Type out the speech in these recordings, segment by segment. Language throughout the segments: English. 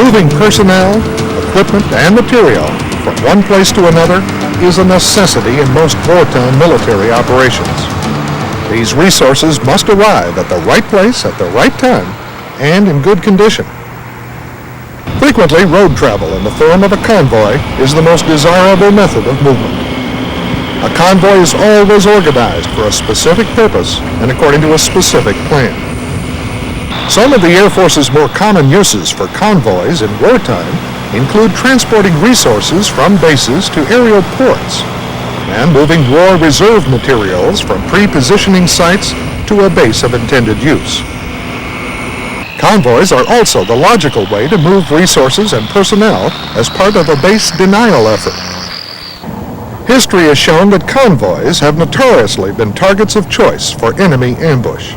Moving personnel, equipment, and material from one place to another is a necessity in most wartime military operations. These resources must arrive at the right place at the right time and in good condition. Frequently, road travel in the form of a convoy is the most desirable method of movement. A convoy is always organized for a specific purpose and according to a specific plan. Some of the Air Force's more common uses for convoys in wartime include transporting resources from bases to aerial ports and moving war reserve materials from pre-positioning sites to a base of intended use. Convoys are also the logical way to move resources and personnel as part of a base denial effort. History has shown that convoys have notoriously been targets of choice for enemy ambush.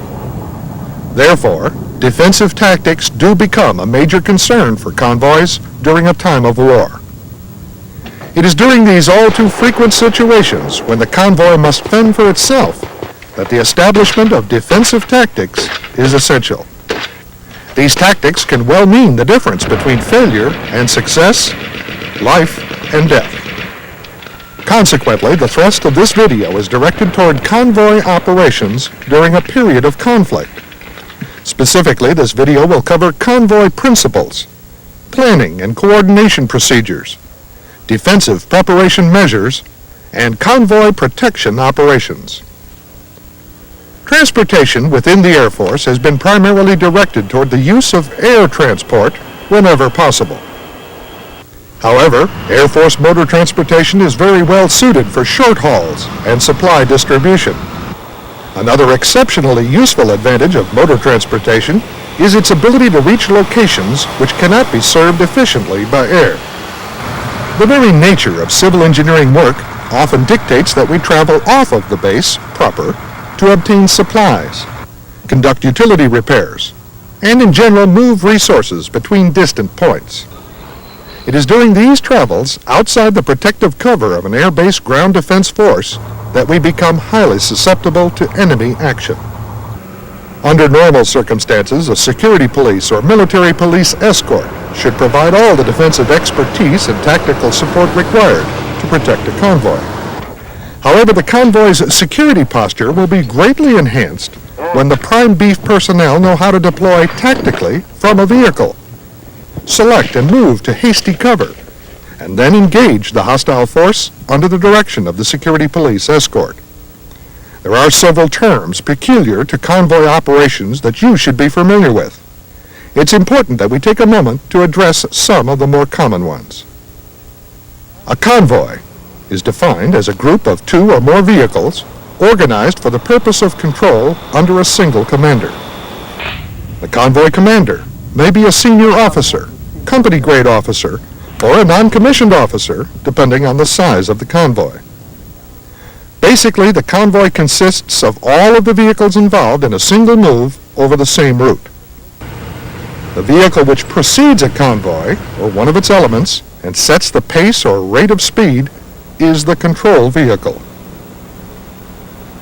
Therefore, defensive tactics do become a major concern for convoys during a time of war. It is during these all too frequent situations when the convoy must fend for itself that the establishment of defensive tactics is essential. These tactics can well mean the difference between failure and success, life and death. Consequently, the thrust of this video is directed toward convoy operations during a period of conflict. Specifically, this video will cover convoy principles, planning and coordination procedures, defensive preparation measures, and convoy protection operations. Transportation within the Air Force has been primarily directed toward the use of air transport whenever possible. However, Air Force motor transportation is very well suited for short hauls and supply distribution. Another exceptionally useful advantage of motor transportation is its ability to reach locations which cannot be served efficiently by air. The very nature of civil engineering work often dictates that we travel off of the base proper to obtain supplies, conduct utility repairs, and in general move resources between distant points. It is during these travels outside the protective cover of an air-based ground defense force that we become highly susceptible to enemy action. Under normal circumstances, a security police or military police escort should provide all the defensive expertise and tactical support required to protect a convoy. However, the convoy's security posture will be greatly enhanced when the prime beef personnel know how to deploy tactically from a vehicle, select and move to hasty cover, and then engage the hostile force under the direction of the security police escort. There are several terms peculiar to convoy operations that you should be familiar with. It's important that we take a moment to address some of the more common ones. A convoy is defined as a group of two or more vehicles organized for the purpose of control under a single commander. The convoy commander may be a senior officer, company grade officer, or a non-commissioned officer, depending on the size of the convoy. Basically, the convoy consists of all of the vehicles involved in a single move over the same route. The vehicle which precedes a convoy, or one of its elements, and sets the pace or rate of speed is the control vehicle.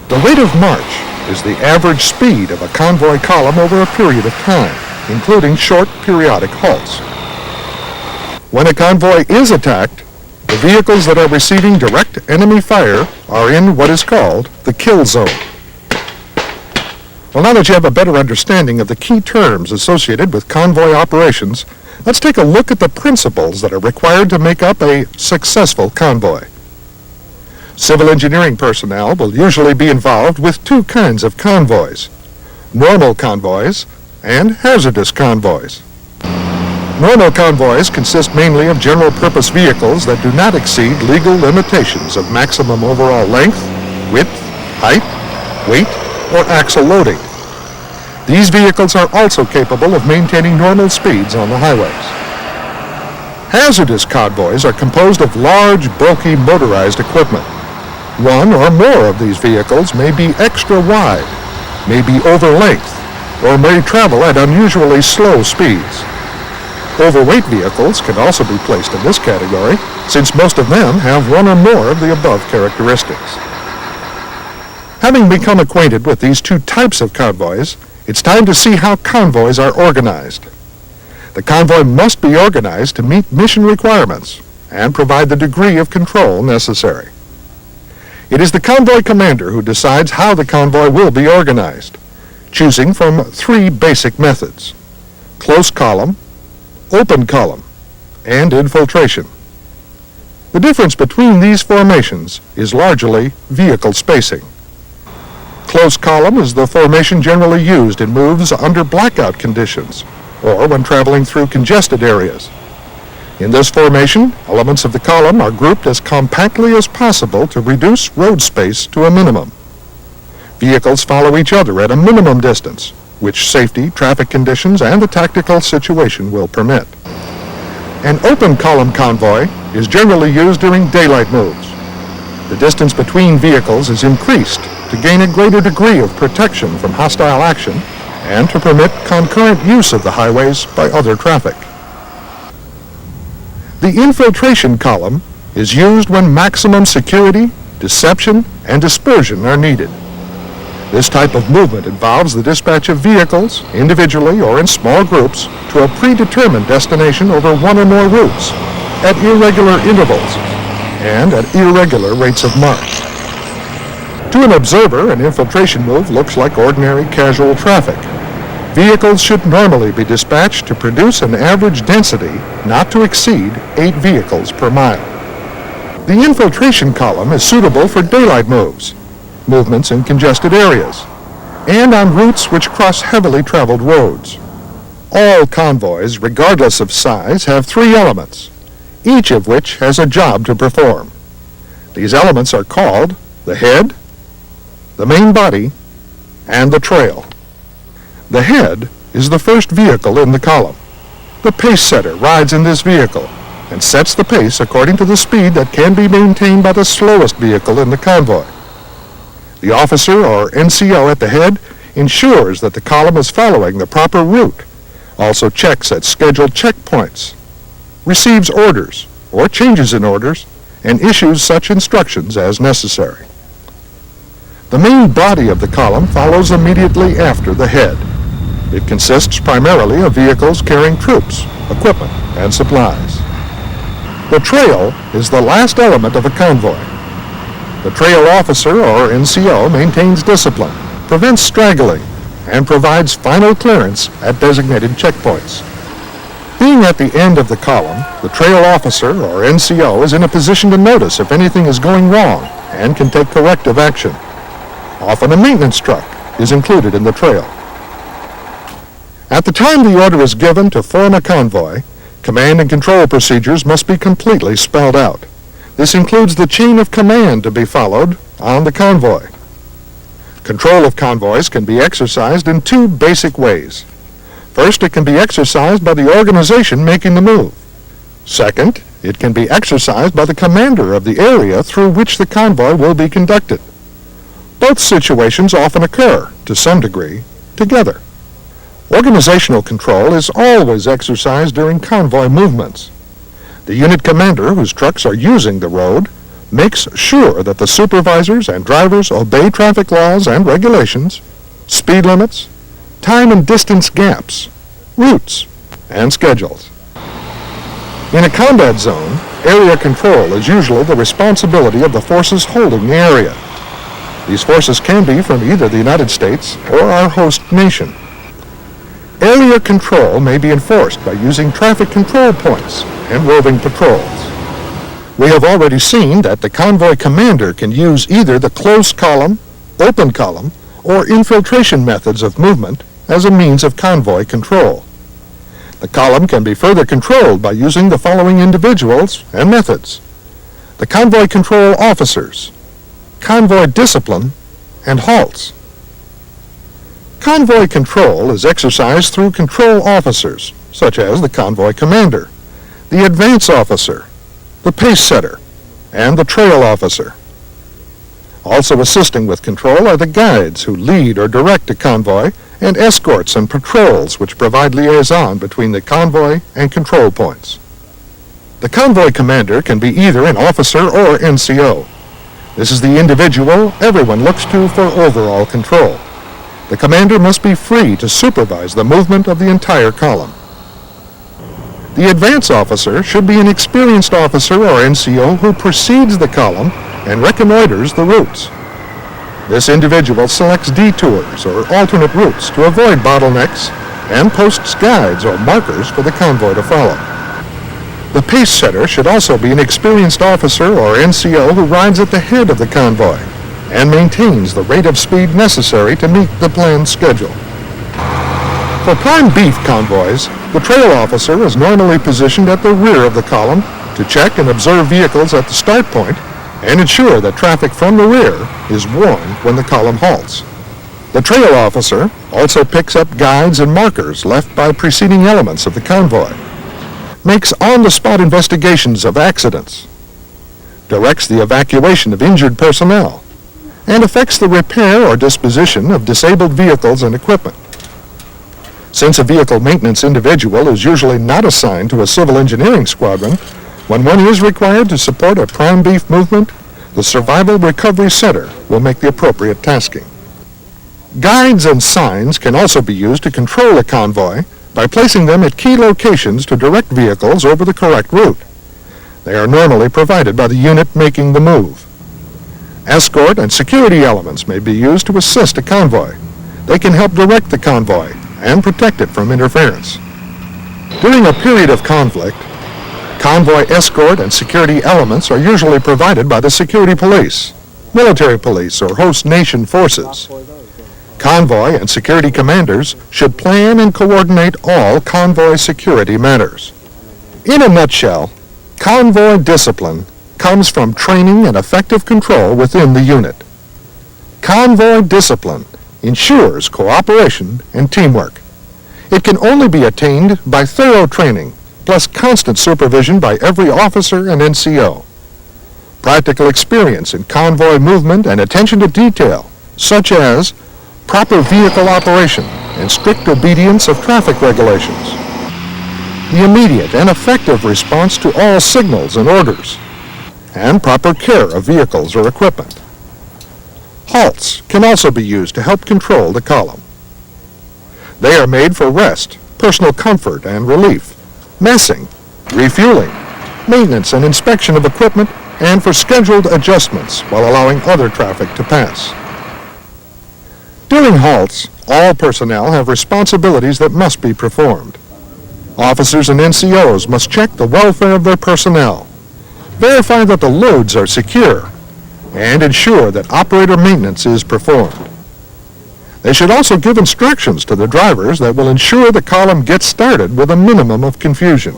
The rate of march is the average speed of a convoy column over a period of time, including short periodic halts. When a convoy is attacked, the vehicles that are receiving direct enemy fire are in what is called the kill zone. Well, now that you have a better understanding of the key terms associated with convoy operations, let's take a look at the principles that are required to make up a successful convoy. Civil engineering personnel will usually be involved with two kinds of convoys: normal convoys and hazardous convoys. Normal convoys consist mainly of general-purpose vehicles that do not exceed legal limitations of maximum overall length, width, height, weight, or axle loading. These vehicles are also capable of maintaining normal speeds on the highways. Hazardous convoys are composed of large, bulky, motorized equipment. One or more of these vehicles may be extra wide, may be over length, or may travel at unusually slow speeds. Overweight vehicles can also be placed in this category, since most of them have one or more of the above characteristics. Having become acquainted with these two types of convoys, it's time to see how convoys are organized. The convoy must be organized to meet mission requirements and provide the degree of control necessary. It is the convoy commander who decides how the convoy will be organized, choosing from three basic methods: close column, open column, and infiltration. The difference between these formations is largely vehicle spacing. Close column is the formation generally used in moves under blackout conditions or when traveling through congested areas. In this formation, elements of the column are grouped as compactly as possible to reduce road space to a minimum. Vehicles follow each other at a minimum distance, which safety, traffic conditions, and the tactical situation will permit. An open column convoy is generally used during daylight moves. The distance between vehicles is increased to gain a greater degree of protection from hostile action and to permit concurrent use of the highways by other traffic. The infiltration column is used when maximum security, deception, and dispersion are needed. This type of movement involves the dispatch of vehicles, individually or in small groups, to a predetermined destination over one or more routes, at irregular intervals, and at irregular rates of march. To an observer, an infiltration move looks like ordinary casual traffic. Vehicles should normally be dispatched to produce an average density not to exceed 8 vehicles per mile. The infiltration column is suitable for daylight moves, movements in congested areas, and on routes which cross heavily traveled roads. All convoys, regardless of size, have 3 elements, each of which has a job to perform. These elements are called the head, the main body, and the trail. The head is the first vehicle in the column. The pace setter rides in this vehicle and sets the pace according to the speed that can be maintained by the slowest vehicle in the convoy. The officer or NCO at the head ensures that the column is following the proper route, also checks at scheduled checkpoints, receives orders or changes in orders, and issues such instructions as necessary. The main body of the column follows immediately after the head. It consists primarily of vehicles carrying troops, equipment, and supplies. The trail is the last element of a convoy. The trail officer or NCO maintains discipline, prevents straggling, and provides final clearance at designated checkpoints. Being at the end of the column, the trail officer or NCO is in a position to notice if anything is going wrong and can take corrective action. Often a maintenance truck is included in the trail. At the time the order is given to form a convoy, command and control procedures must be completely spelled out. This includes the chain of command to be followed on the convoy. Control of convoys can be exercised in 2 basic ways. First, it can be exercised by the organization making the move. Second, it can be exercised by the commander of the area through which the convoy will be conducted. Both situations often occur, to some degree, together. Organizational control is always exercised during convoy movements. The unit commander, whose trucks are using the road, makes sure that the supervisors and drivers obey traffic laws and regulations, speed limits, time and distance gaps, routes, and schedules. In a combat zone, area control is usually the responsibility of the forces holding the area. These forces can be from either the United States or our host nation. Area control may be enforced by using traffic control points and roving patrols. We have already seen that the convoy commander can use either the close column, open column, or infiltration methods of movement as a means of convoy control. The column can be further controlled by using the following individuals and methods: the convoy control officers, convoy discipline, and halts. Convoy control is exercised through control officers, such as the convoy commander, the advance officer, the pace setter, and the trail officer. Also assisting with control are the guides who lead or direct a convoy, and escorts and patrols which provide liaison between the convoy and control points. The convoy commander can be either an officer or NCO. This is the individual everyone looks to for overall control. The commander must be free to supervise the movement of the entire column. The advance officer should be an experienced officer or NCO who precedes the column and reconnoiters the routes. This individual selects detours or alternate routes to avoid bottlenecks and posts guides or markers for the convoy to follow. The pace setter should also be an experienced officer or NCO who rides at the head of the convoy and maintains the rate of speed necessary to meet the planned schedule. For prime beef convoys, the trail officer is normally positioned at the rear of the column to check and observe vehicles at the start point and ensure that traffic from the rear is warned when the column halts. The trail officer also picks up guides and markers left by preceding elements of the convoy, makes on-the-spot investigations of accidents, directs the evacuation of injured personnel, and effects the repair or disposition of disabled vehicles and equipment. Since a vehicle maintenance individual is usually not assigned to a civil engineering squadron, when one is required to support a prime beef movement, the Survival Recovery Center will make the appropriate tasking. Guides and signs can also be used to control a convoy by placing them at key locations to direct vehicles over the correct route. They are normally provided by the unit making the move. Escort and security elements may be used to assist a convoy. They can help direct the convoy and protect it from interference. During a period of conflict, convoy escort and security elements are usually provided by the security police, military police, or host nation forces. Convoy and security commanders should plan and coordinate all convoy security matters. In a nutshell, convoy discipline comes from training and effective control within the unit. Convoy discipline ensures cooperation and teamwork. It can only be attained by thorough training, plus constant supervision by every officer and NCO. Practical experience in convoy movement and attention to detail, such as proper vehicle operation and strict obedience of traffic regulations. The immediate and effective response to all signals and orders, and proper care of vehicles or equipment. Halts can also be used to help control the column. They are made for rest, personal comfort and relief, messing, refueling, maintenance and inspection of equipment, and for scheduled adjustments while allowing other traffic to pass. During halts, all personnel have responsibilities that must be performed. Officers and NCOs must check the welfare of their personnel, verify that the loads are secure, and ensure that operator maintenance is performed. They should also give instructions to the drivers that will ensure the column gets started with a minimum of confusion.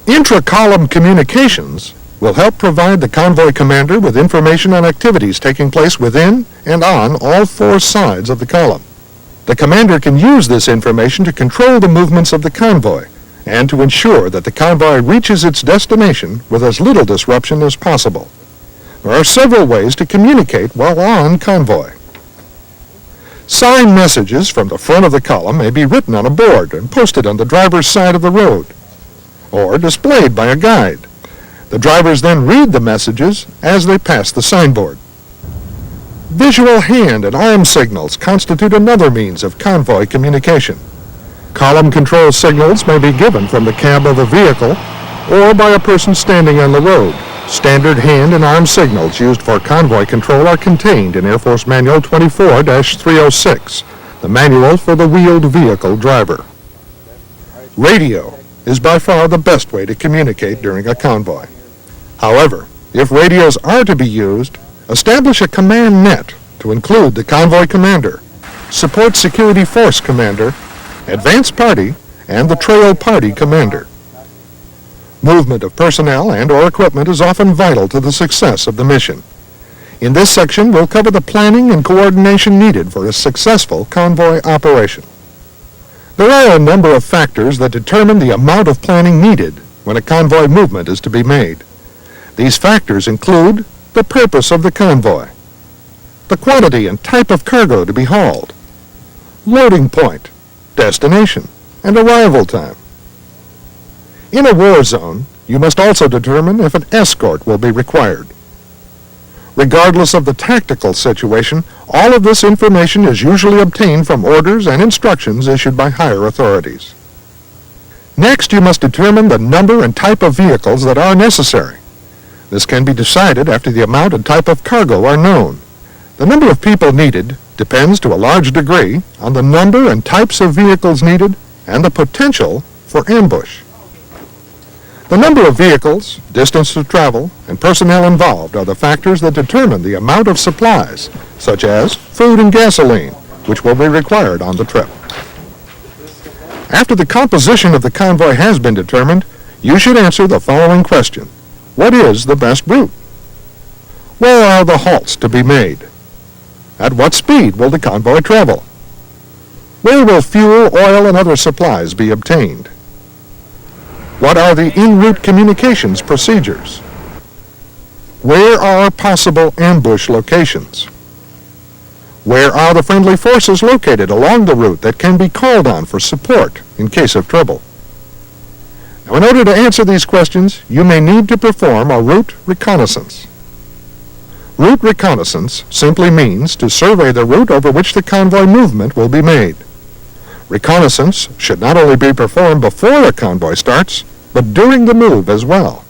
Intra-column communications will help provide the convoy commander with information on activities taking place within and on all four sides of the column. The commander can use this information to control the movements of the convoy and to ensure that the convoy reaches its destination with as little disruption as possible. There are several ways to communicate while on convoy. Sign messages from the front of the column may be written on a board and posted on the driver's side of the road, or displayed by a guide. The drivers then read the messages as they pass the signboard. Visual hand and arm signals constitute another means of convoy communication. Column control signals may be given from the cab of a vehicle or by a person standing on the road. Standard hand and arm signals used for convoy control are contained in Air Force Manual 24-306, the manual for the wheeled vehicle driver. Radio is by far the best way to communicate during a convoy. However, if radios are to be used, establish a command net to include the convoy commander, support security force commander, advance party, and the trail party commander. Movement of personnel and or equipment is often vital to the success of the mission. In this section, we'll cover the planning and coordination needed for a successful convoy operation. There are a number of factors that determine the amount of planning needed when a convoy movement is to be made. These factors include the purpose of the convoy, the quantity and type of cargo to be hauled, loading point, destination, and arrival time. In a war zone, you must also determine if an escort will be required. Regardless of the tactical situation, all of this information is usually obtained from orders and instructions issued by higher authorities. Next, you must determine the number and type of vehicles that are necessary. This can be decided after the amount and type of cargo are known. The number of people needed depends to a large degree on the number and types of vehicles needed and the potential for ambush. The number of vehicles, distance to travel, and personnel involved are the factors that determine the amount of supplies, such as food and gasoline, which will be required on the trip. After the composition of the convoy has been determined, you should answer the following question. What is the best route? Where are the halts to be made? At what speed will the convoy travel? Where will fuel, oil, and other supplies be obtained? What are the en route communications procedures? Where are possible ambush locations? Where are the friendly forces located along the route that can be called on for support in case of trouble? Now, in order to answer these questions, you may need to perform a route reconnaissance. Route reconnaissance simply means to survey the route over which the convoy movement will be made. Reconnaissance should not only be performed before a convoy starts, but during the move as well.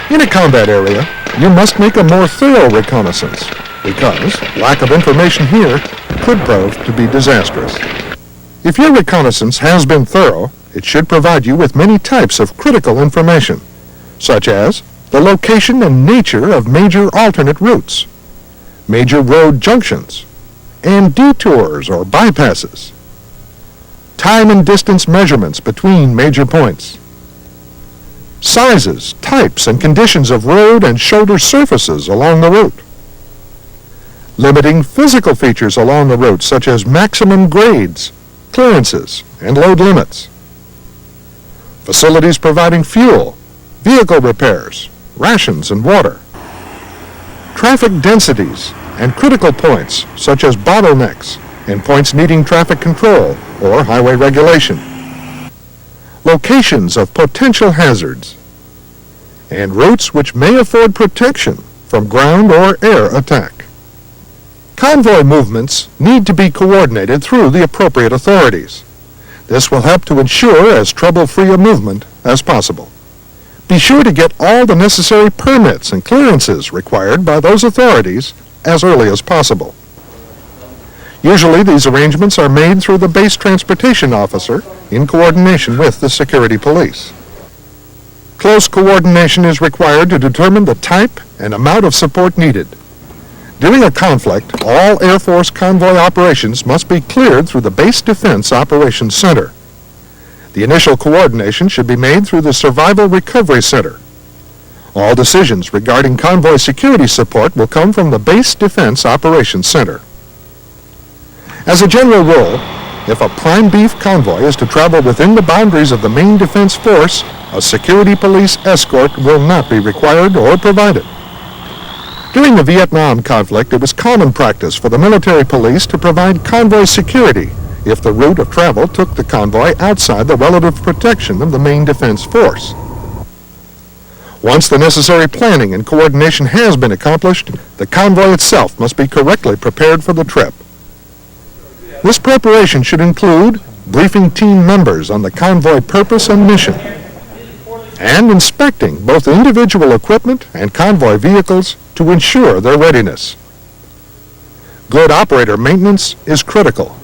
In a combat area, you must make a more thorough reconnaissance, because lack of information here could prove to be disastrous. If your reconnaissance has been thorough, it should provide you with many types of critical information, such as the location and nature of major alternate routes, major road junctions, and detours or bypasses, time and distance measurements between major points, sizes, types, and conditions of road and shoulder surfaces along the route, limiting physical features along the route such as maximum grades, clearances, and load limits, facilities providing fuel, vehicle repairs, rations, and water, traffic densities and critical points such as bottlenecks and points needing traffic control or highway regulation, locations of potential hazards, and routes which may afford protection from ground or air attack. Convoy movements need to be coordinated through the appropriate authorities. This will help to ensure as trouble-free a movement as possible. Be sure to get all the necessary permits and clearances required by those authorities as early as possible. Usually these arrangements are made through the base transportation officer in coordination with the security police. Close coordination is required to determine the type and amount of support needed. During a conflict, all Air Force convoy operations must be cleared through the Base Defense Operations Center. The initial coordination should be made through the Survival Recovery Center. All decisions regarding convoy security support will come from the Base Defense Operations Center. As a general rule, if a prime beef convoy is to travel within the boundaries of the main defense force, a security police escort will not be required or provided. During the Vietnam conflict, it was common practice for the military police to provide convoy security if the route of travel took the convoy outside the relative protection of the main defense force. Once the necessary planning and coordination has been accomplished, the convoy itself must be correctly prepared for the trip. This preparation should include briefing team members on the convoy purpose and mission, and inspecting both individual equipment and convoy vehicles to ensure their readiness. Good operator maintenance is critical.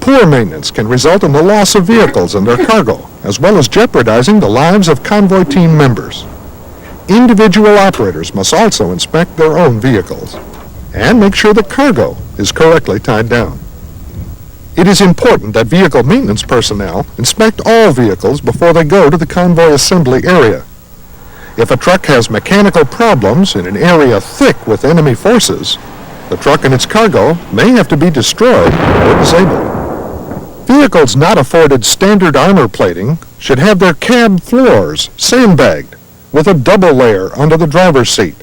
Poor maintenance can result in the loss of vehicles and their cargo, as well as jeopardizing the lives of convoy team members. Individual operators must also inspect their own vehicles and make sure the cargo is correctly tied down. It is important that vehicle maintenance personnel inspect all vehicles before they go to the convoy assembly area. If a truck has mechanical problems in an area thick with enemy forces, the truck and its cargo may have to be destroyed or disabled. Vehicles not afforded standard armor plating should have their cab floors sandbagged with a double layer under the driver's seat.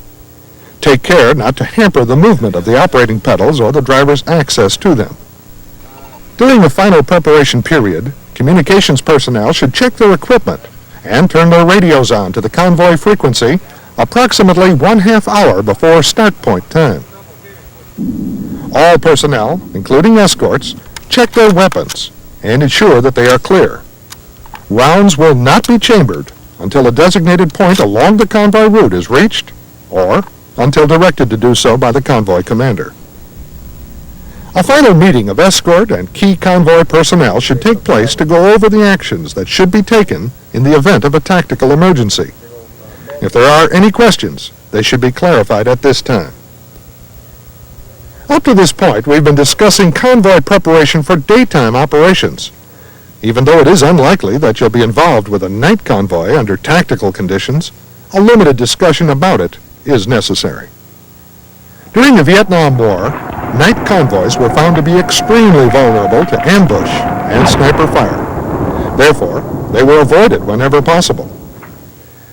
Take care not to hamper the movement of the operating pedals or the driver's access to them. During the final preparation period, communications personnel should check their equipment and turn their radios on to the convoy frequency approximately 1/2 hour before start point time. All personnel, including escorts, check their weapons and ensure that they are clear. Rounds will not be chambered until a designated point along the convoy route is reached or until directed to do so by the convoy commander. A final meeting of escort and key convoy personnel should take place to go over the actions that should be taken in the event of a tactical emergency. If there are any questions, they should be clarified at this time. Up to this point, we've been discussing convoy preparation for daytime operations. Even though it is unlikely that you'll be involved with a night convoy under tactical conditions, a limited discussion about it is necessary. During the Vietnam War, night convoys were found to be extremely vulnerable to ambush and sniper fire. Therefore, they were avoided whenever possible.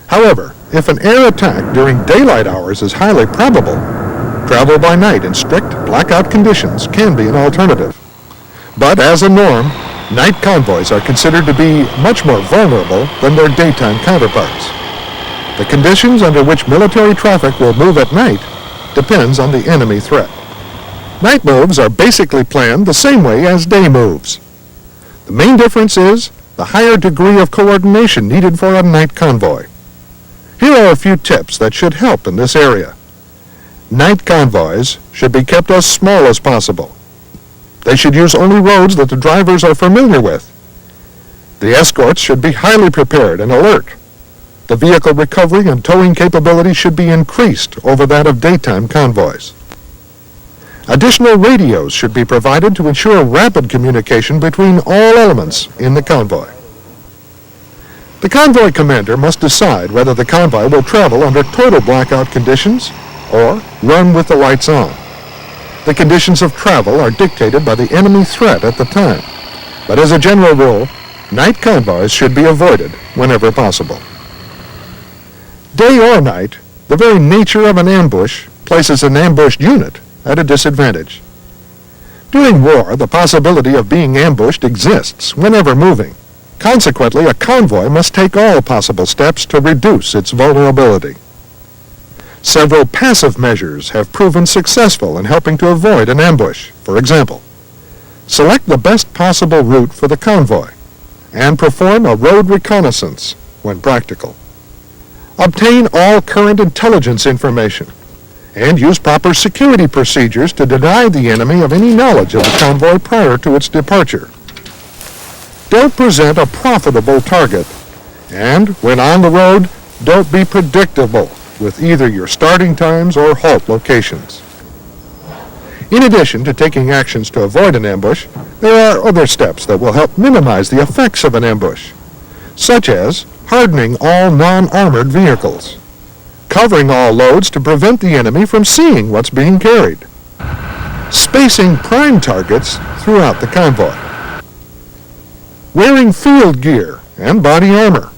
However, if an air attack during daylight hours is highly probable, travel by night in strict blackout conditions can be an alternative. But as a norm, night convoys are considered to be much more vulnerable than their daytime counterparts. The conditions under which military traffic will move at night depends on the enemy threat. Night moves are basically planned the same way as day moves. The main difference is the higher degree of coordination needed for a night convoy. Here are a few tips that should help in this area. Night convoys should be kept as small as possible. They should use only roads that the drivers are familiar with. The escorts should be highly prepared and alert. The vehicle recovery and towing capability should be increased over that of daytime convoys. Additional radios should be provided to ensure rapid communication between all elements in the convoy. The convoy commander must decide whether the convoy will travel under total blackout conditions or run with the lights on. The conditions of travel are dictated by the enemy threat at the time, but as a general rule, night convoys should be avoided whenever possible. Day or night, the very nature of an ambush places an ambushed unit at a disadvantage. During war, the possibility of being ambushed exists whenever moving. Consequently, a convoy must take all possible steps to reduce its vulnerability. Several passive measures have proven successful in helping to avoid an ambush. For example, select the best possible route for the convoy and perform a road reconnaissance when practical. Obtain all current intelligence information and use proper security procedures to deny the enemy of any knowledge of the convoy prior to its departure. Don't present a profitable target, and when on the road, don't be predictable with either your starting times or halt locations. In addition to taking actions to avoid an ambush, there are other steps that will help minimize the effects of an ambush, such as hardening all non-armored vehicles, covering all loads to prevent the enemy from seeing what's being carried, spacing prime targets throughout the convoy, wearing field gear and body armor,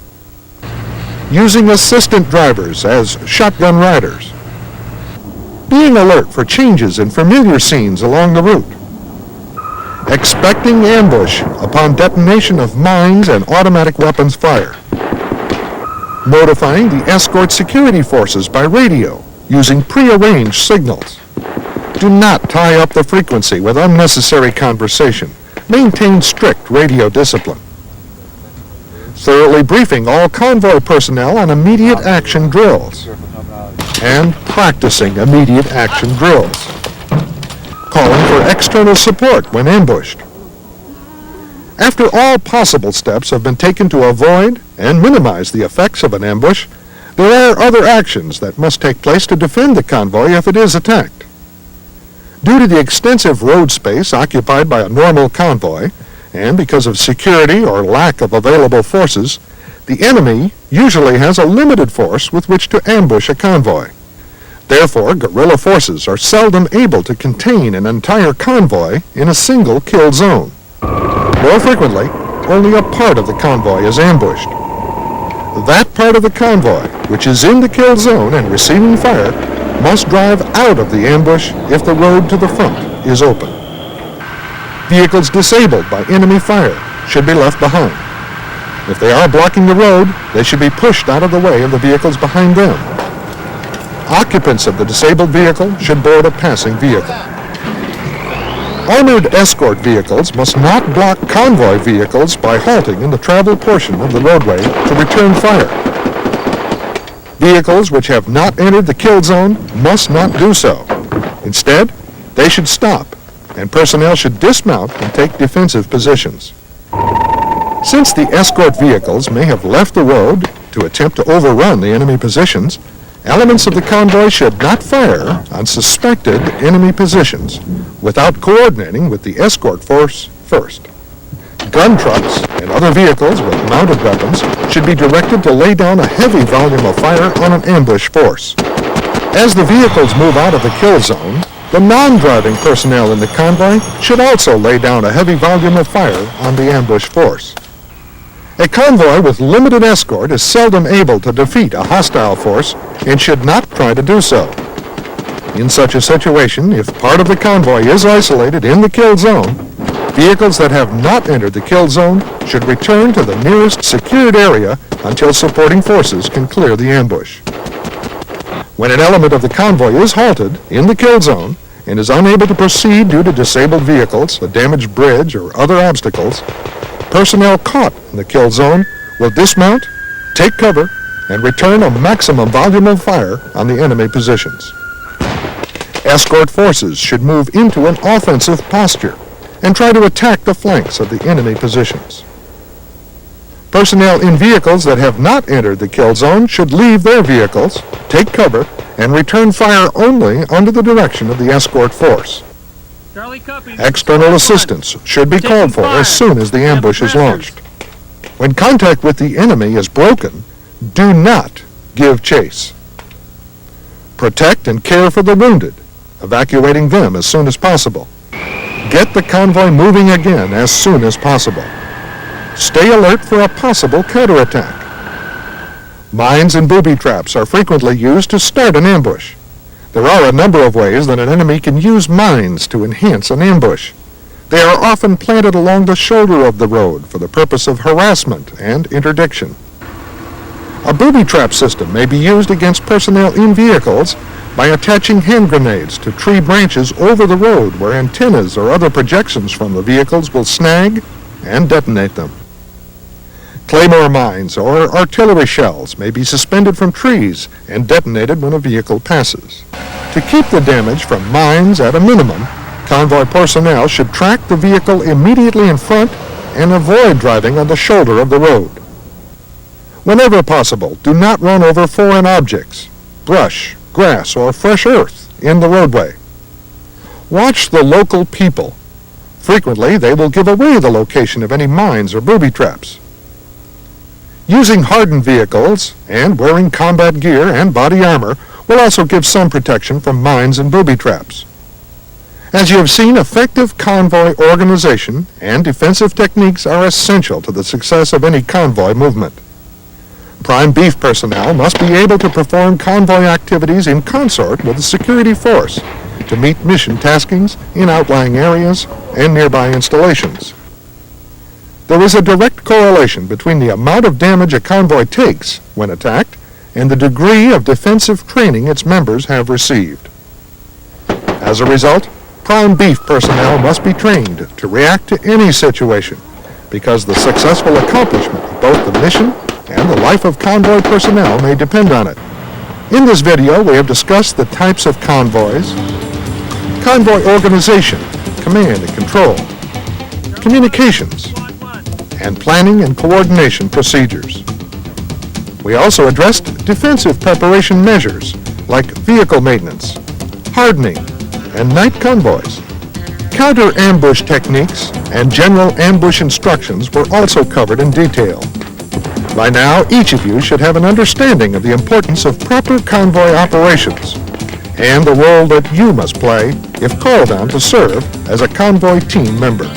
using assistant drivers as shotgun riders, being alert for changes in familiar scenes along the route, expecting ambush upon detonation of mines and automatic weapons fire, notifying the escort security forces by radio using prearranged signals. Do not tie up the frequency with unnecessary conversation. Maintain strict radio discipline. Thoroughly briefing all convoy personnel on immediate action drills and practicing immediate action drills. Calling for external support when ambushed. After all possible steps have been taken to avoid and minimize the effects of an ambush, there are other actions that must take place to defend the convoy if it is attacked. Due to the extensive road space occupied by a normal convoy, and because of security or lack of available forces, the enemy usually has a limited force with which to ambush a convoy. Therefore, guerrilla forces are seldom able to contain an entire convoy in a single kill zone. More frequently, only a part of the convoy is ambushed. That part of the convoy, which is in the kill zone and receiving fire, must drive out of the ambush if the road to the front is open. Vehicles disabled by enemy fire should be left behind. If they are blocking the road, they should be pushed out of the way of the vehicles behind them. Occupants of the disabled vehicle should board a passing vehicle. Armored escort vehicles must not block convoy vehicles by halting in the travel portion of the roadway to return fire. Vehicles which have not entered the kill zone must not do so. Instead, they should stop, and personnel should dismount and take defensive positions. Since the escort vehicles may have left the road to attempt to overrun the enemy positions, elements of the convoy should not fire on suspected enemy positions without coordinating with the escort force first. Gun trucks and other vehicles with mounted weapons should be directed to lay down a heavy volume of fire on an ambush force. As the vehicles move out of the kill zone, the non-driving personnel in the convoy should also lay down a heavy volume of fire on the ambush force. A convoy with limited escort is seldom able to defeat a hostile force and should not try to do so. In such a situation, if part of the convoy is isolated in the kill zone, vehicles that have not entered the kill zone should return to the nearest secured area until supporting forces can clear the ambush. When an element of the convoy is halted in the kill zone and is unable to proceed due to disabled vehicles, a damaged bridge, or other obstacles, personnel caught in the kill zone will dismount, take cover, and return a maximum volume of fire on the enemy positions. Escort forces should move into an offensive posture and try to attack the flanks of the enemy positions. Personnel in vehicles that have not entered the kill zone should leave their vehicles, take cover, and return fire only under the direction of the escort force. External assistance should be called for as soon as the ambush is launched. When contact with the enemy is broken, do not give chase. Protect and care for the wounded, evacuating them as soon as possible. Get the convoy moving again as soon as possible. Stay alert for a possible counterattack. Mines and booby traps are frequently used to start an ambush. There are a number of ways that an enemy can use mines to enhance an ambush. They are often planted along the shoulder of the road for the purpose of harassment and interdiction. A booby trap system may be used against personnel in vehicles by attaching hand grenades to tree branches over the road where antennas or other projections from the vehicles will snag and detonate them. Claymore mines or artillery shells may be suspended from trees and detonated when a vehicle passes. To keep the damage from mines at a minimum, convoy personnel should track the vehicle immediately in front and avoid driving on the shoulder of the road. Whenever possible, do not run over foreign objects, brush, grass, or fresh earth in the roadway. Watch the local people. Frequently, they will give away the location of any mines or booby traps. Using hardened vehicles and wearing combat gear and body armor will also give some protection from mines and booby traps. As you have seen, effective convoy organization and defensive techniques are essential to the success of any convoy movement. Prime beef personnel must be able to perform convoy activities in consort with the security force to meet mission taskings in outlying areas and nearby installations. There is a direct correlation between the amount of damage a convoy takes when attacked and the degree of defensive training its members have received. As a result, prime beef personnel must be trained to react to any situation because the successful accomplishment of both the mission and the life of convoy personnel may depend on it. In this video, we have discussed the types of convoys, convoy organization, command and control, communications, and planning and coordination procedures. We also addressed defensive preparation measures like vehicle maintenance, hardening, and night convoys. Counter-ambush techniques and general ambush instructions were also covered in detail. By now, each of you should have an understanding of the importance of proper convoy operations and the role that you must play if called on to serve as a convoy team member.